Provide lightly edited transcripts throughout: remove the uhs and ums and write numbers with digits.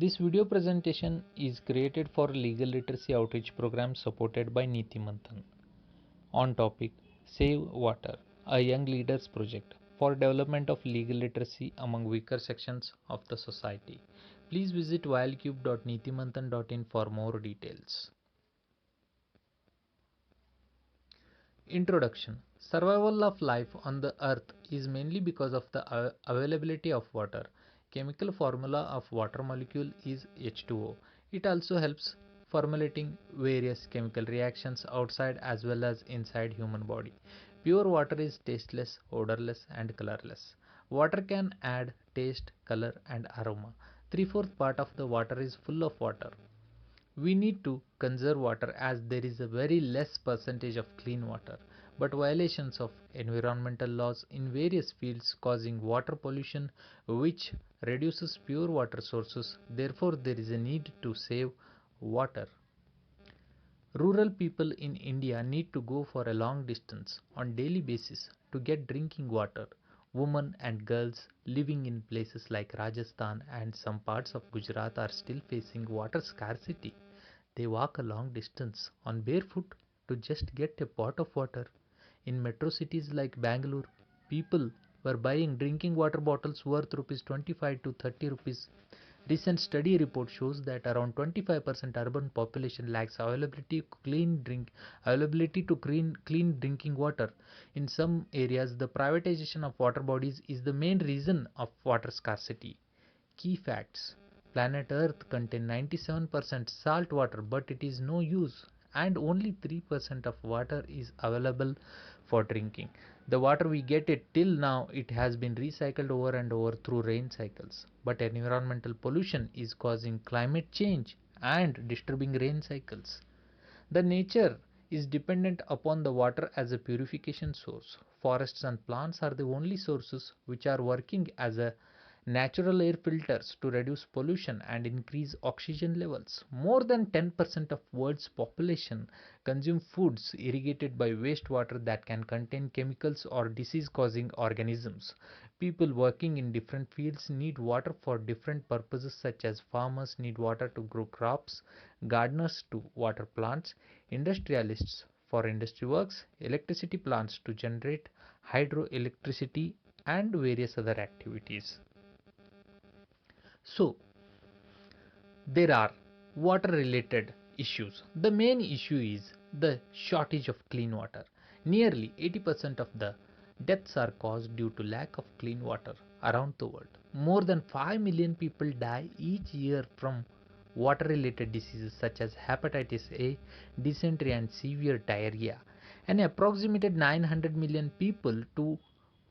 This video presentation is created for legal literacy outreach program supported by Niti Manthan on topic Save Water, a young leaders project for development of legal literacy among weaker sections of the society. Please visit wildcube.nitimanthan.in for more details. Introduction. Survival of life on the earth is mainly because of the availability of water. Chemical formula of water molecule is H2O. It also helps formulating various chemical reactions outside as well as inside human body. Pure water is tasteless, odorless and colorless. Water can add taste, color and aroma. 3/4 part of the water is full of water. We need to conserve water as there is a very less percentage of clean water, but violations of environmental laws in various fields causing water pollution which reduces pure water sources. Therefore, there is a need to save water. Rural people in India need to go for a long distance on daily basis to get drinking water. Women and girls living in places like Rajasthan and some parts of Gujarat are still facing water scarcity. They walk a long distance on barefoot to just get a pot of water. In metro cities like Bangalore, people were buying drinking water bottles worth rupees 25 to 30 rupees. Recent study report shows that around 25% urban population lacks availability to clean drinking water. In some areas, the privatization of water bodies is the main reason of water scarcity. Key facts. Planet Earth contains 97% salt water, but it is no use, and only 3% of water is available for drinking. The water we get it till now, it has been recycled over and over through rain cycles. But environmental pollution is causing climate change and disturbing rain cycles. The nature is dependent upon the water as a purification source. Forests and plants are the only sources which are working as a natural air filters to reduce pollution and increase oxygen levels. More than 10% of world's population consume foods irrigated by wastewater that can contain chemicals or disease causing organisms. People working in different fields need water for different purposes, such as farmers need water to grow crops, gardeners to water plants, industrialists for industry works, electricity plants to generate hydroelectricity and various other activities. So, there are water related issues. The main issue is the shortage of clean water. Nearly 80% of the deaths are caused due to lack of clean water around the world. More than 5 million people die each year from water related diseases such as hepatitis A, dysentery and severe diarrhea. An approximated 900 million people to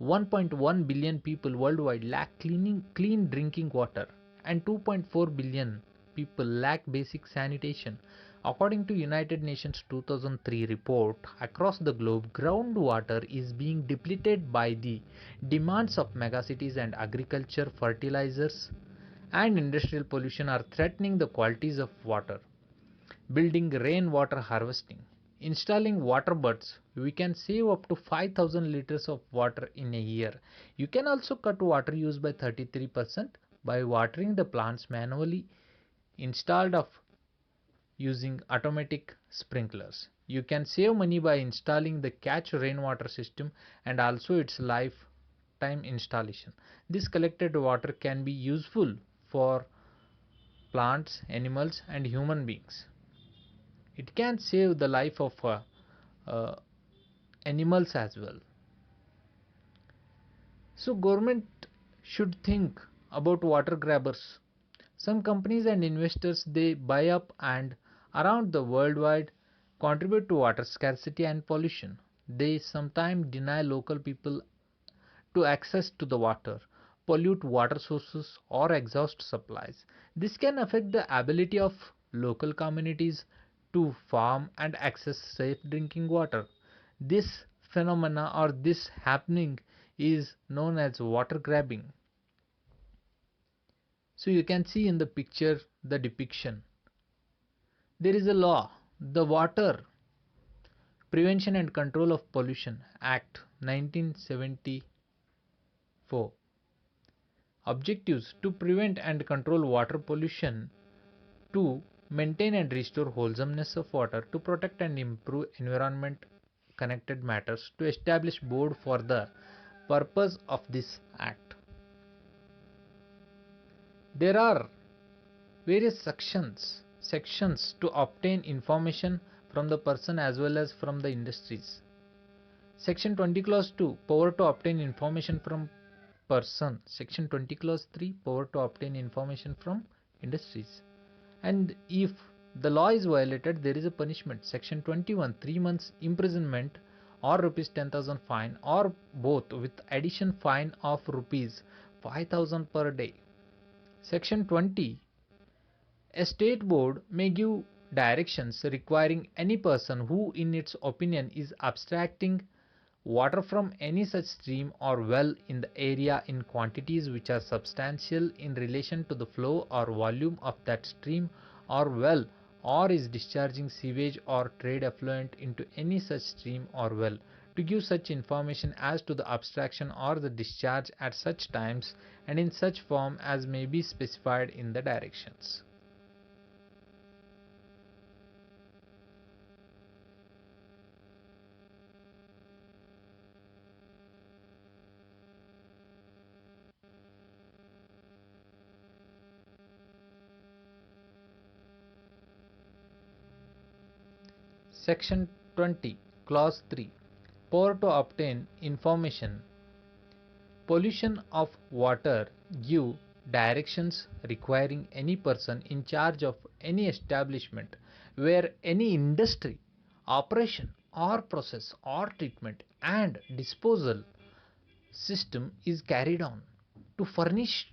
1.1 billion people worldwide lack clean drinking water, and 2.4 billion people lack basic sanitation. According to United Nations 2003 report, across the globe, groundwater is being depleted by the demands of megacities, and agriculture, fertilizers, and industrial pollution are threatening the qualities of water. Building rainwater harvesting. Installing water buds, we can save up to 5,000 liters of water in a year. You can also cut water use by 33% by watering the plants manually installed of using automatic sprinklers. You can save money by installing the catch rainwater system and also its lifetime installation. This collected water can be useful for plants, animals and human beings. It can save the life of uh, animals as well. So government should think about water grabbers. Some companies and investors, they buy up and around the worldwide contribute to water scarcity and pollution. They sometimes deny local people to access to the water, pollute water sources or exhaust supplies. This can affect the ability of local communities to farm and access safe drinking water. This phenomena or this happening is known as water grabbing. So you can see in the picture the depiction. There is a law, the Water Prevention and Control of Pollution Act 1974, Objectives: to prevent and control water pollution, to maintain and restore wholesomeness of water, to protect and improve environment connected matters, to establish board for the purpose of this act. There are various sections to obtain information from the person as well as from the industries. Section 20 clause 2, power to obtain information from person. Section 20 clause 3, power to obtain information from industries. And if the law is violated, there is a punishment. Section 21, 3 months imprisonment or rupees 10,000 fine, or both, with addition fine of rupees 5,000 per day. Section 20, a state board may give directions requiring any person who in its opinion is abstracting water from any such stream or well in the area in quantities which are substantial in relation to the flow or volume of that stream or well, or is discharging sewage or trade effluent into any such stream or well, to give such information as to the abstraction or the discharge at such times and in such form as may be specified in the directions. Section 20, Clause 3, power to obtain information. Pollution of water, give directions requiring any person in charge of any establishment where any industry, operation or process or treatment and disposal system is carried on, to furnish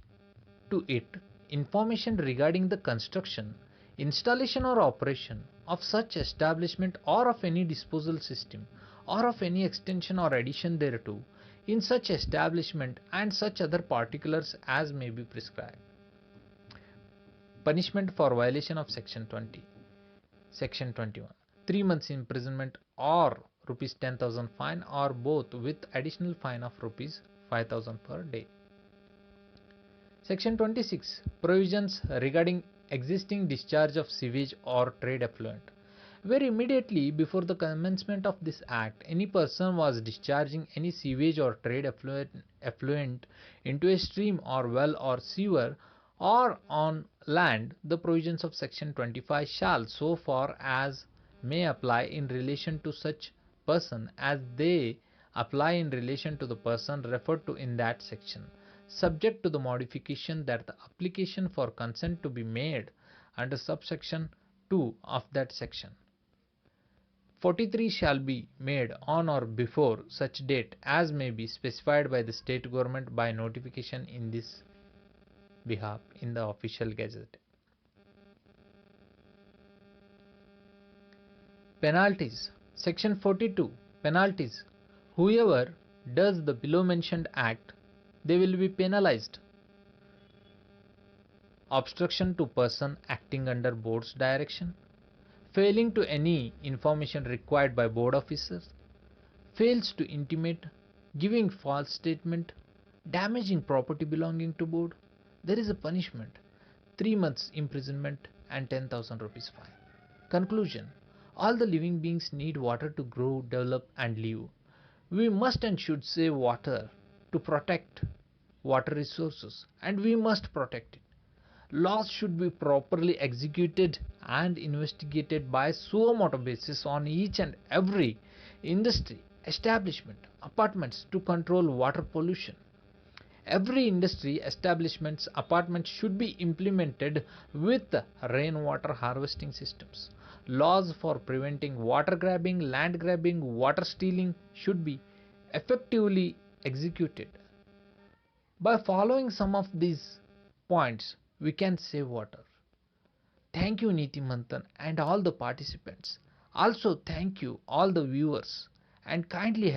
to it information regarding the construction, installation or operation of such establishment or of any disposal system or of any extension or addition thereto in such establishment and such other particulars as may be prescribed. Punishment for violation of Section 20. Section 21, 3 months imprisonment or rupees 10,000 fine, or both, with additional fine of rupees 5,000 per day. Section 26, provisions regarding existing discharge of sewage or trade effluent, where immediately before the commencement of this act any person was discharging any sewage or trade effluent into a stream or well or sewer or on land, the provisions of Section 25 shall, so far as may apply in relation to such person as they apply in relation to the person referred to in that section, subject to the modification that the application for consent to be made under subsection 2 of that section 43 shall be made on or before such date as may be specified by the state government by notification in this behalf in the official gazette. Penalties. Section 42, penalties. Whoever does the below mentioned act, they will be penalized. Obstruction to person acting under board's direction, failing to any information required by board officers, fails to intimate, giving false statement, damaging property belonging to board, there is a punishment, 3 months imprisonment and 10,000 rupees fine. Conclusion. All the living beings need water to grow, develop and live. We must and should save water to protect water resources, and we must protect it. Laws should be properly executed and investigated by suo motu basis on each and every industry, establishment, apartments to control water pollution. Every industry, establishments, apartments should be implemented with rainwater harvesting systems. Laws for preventing water grabbing, land grabbing, water stealing should be effectively executed. By following some of these points, we can save water. Thank you Niti Manthan and all the participants. Also thank you all the viewers, and kindly help